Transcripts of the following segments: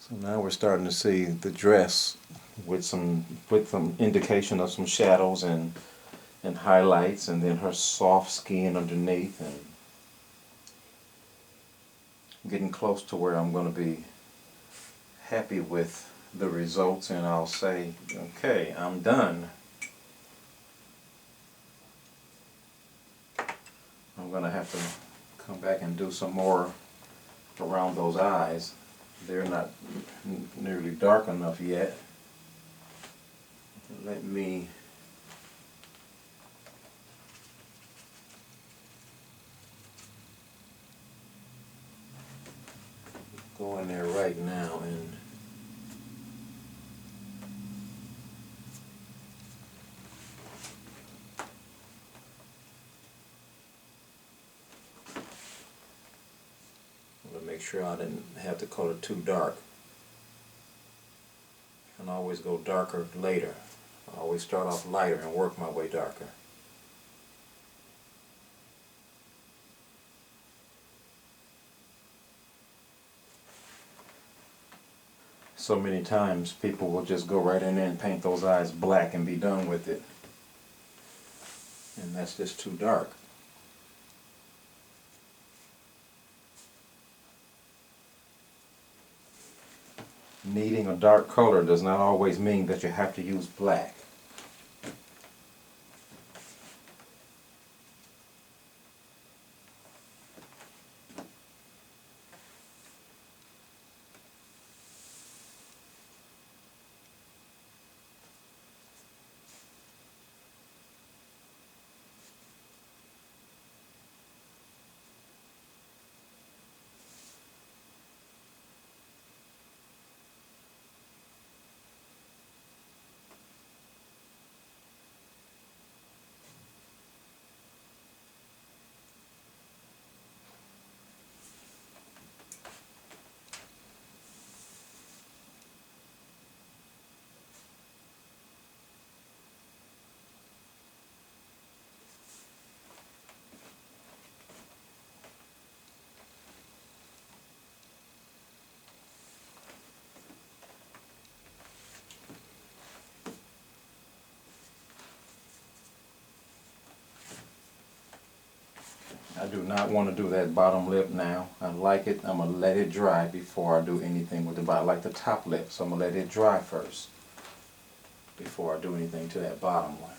So now we're starting to see the dress with some indication of some shadows and highlights, and then her soft skin underneath, and getting close to where I'm going to be happy with the results, and I'll say, okay, I'm done. I'm going to have to come back and do some more around those eyes. They're not nearly dark enough yet. Let me go in there right now and make sure I didn't have the color too dark. I can always go darker later. I always start off lighter and work my way darker. So many times people will just go right in there and paint those eyes black and be done with it. And that's just too dark. Needing a dark color does not always mean that you have to use black. I do not want to do that bottom lip now. I like it. I'm going to let it dry before I do anything with the bottom. I like the top lip, so I'm going to let it dry first before I do anything to that bottom one.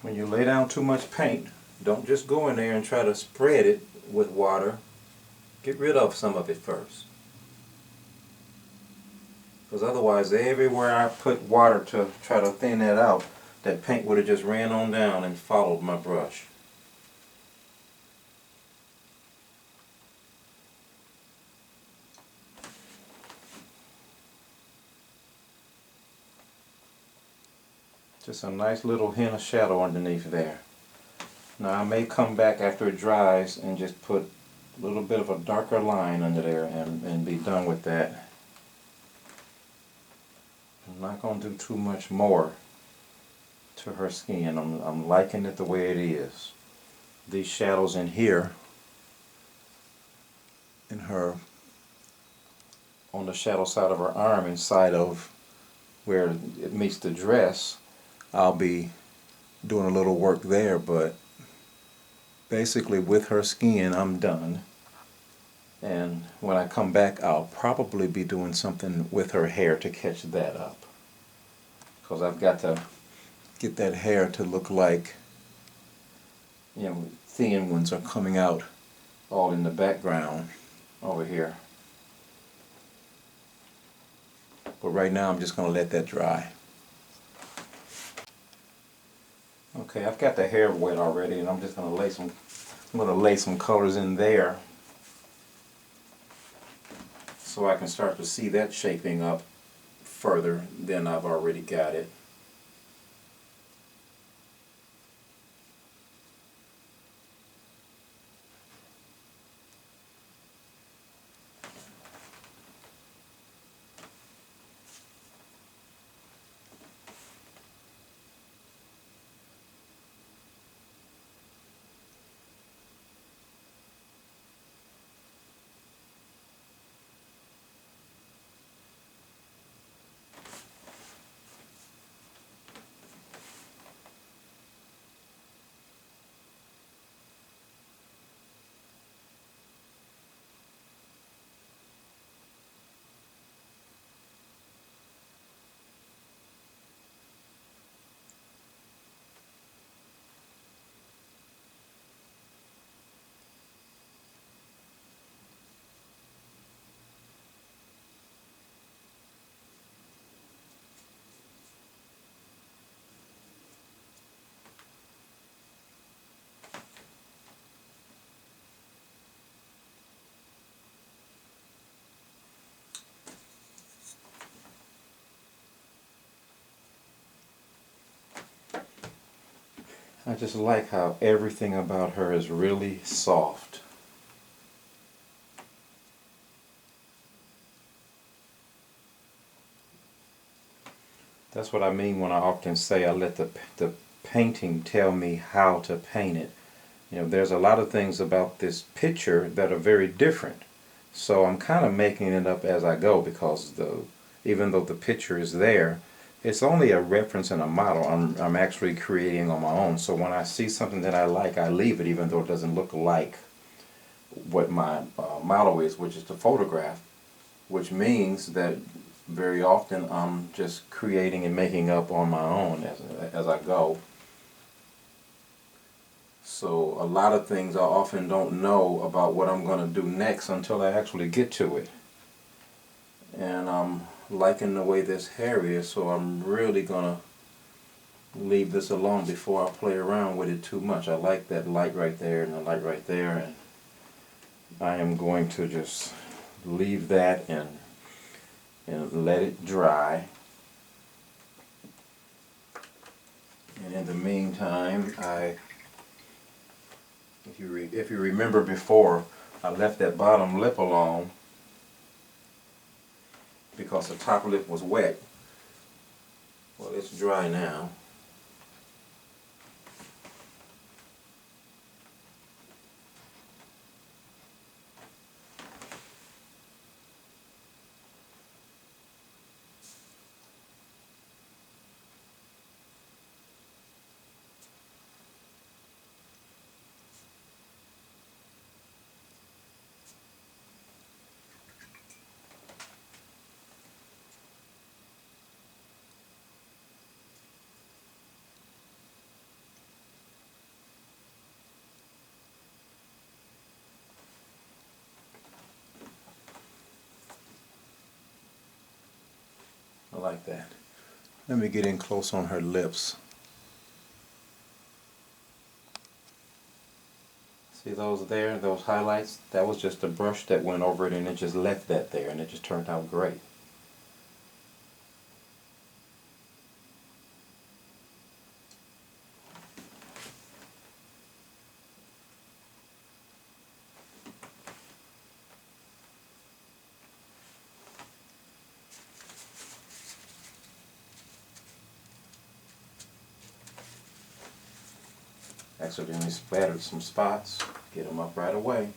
When you lay down too much paint, don't just go in there and try to spread it with water. Get rid of some of it first. Because otherwise, everywhere I put water to try to thin that out, that paint would have just ran on down and followed my brush. Just a nice little hint of shadow underneath there. Now I may come back after it dries and just put a little bit of a darker line under there and be done with that. I'm not going to do too much more to her skin. I'm liking it the way it is. These shadows in here, in her, on the shadow side of her arm, inside of where it meets the dress, I'll be doing a little work there, but basically with her skin I'm done. And when I come back, I'll probably be doing something with her hair to catch that up, because I've got to get that hair to look like, you know, thin ones are coming out all in the background over here. But right now I'm just going to let that dry. Okay, I've got the hair wet already, and I'm just going to lay some colors in there so I can start to see that shaping up further than I've already got it. I just like how everything about her is really soft. That's what I mean when I often say I let the painting tell me how to paint it. You know, there's a lot of things about this picture that are very different. So I'm kind of making it up as I go, because even though the picture is there, it's only a reference and a model I'm actually creating on my own. So when I see something that I like, I leave it, even though it doesn't look like what my model is, which is the photograph, which means that very often I'm just creating and making up on my own as I go. So a lot of things I often don't know about what I'm going to do next until I actually get to it. And I'm liking the way this hair is, so I'm really going to leave this alone before I play around with it too much. I like that light right there and the light right there, and I am going to just leave that and let it dry. And in the meantime, if you remember before, I left that bottom lip alone because the top lip was wet. Well, it's dry now. like that. Let me get in close on her lips. See those there, those highlights? That was just a brush that went over it and it just left that there and it just turned out great. Accidentally splattered some spots. Get them up right away.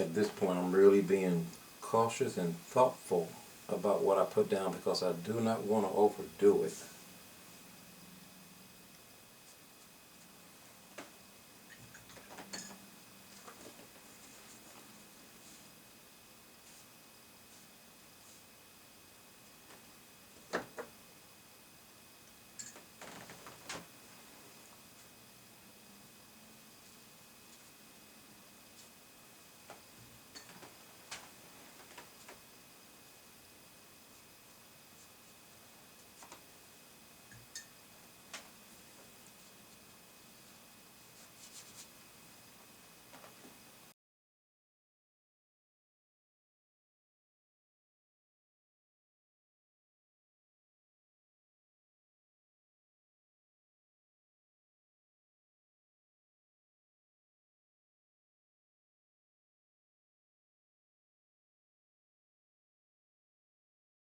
At this point, I'm really being cautious and thoughtful about what I put down because I do not want to overdo it.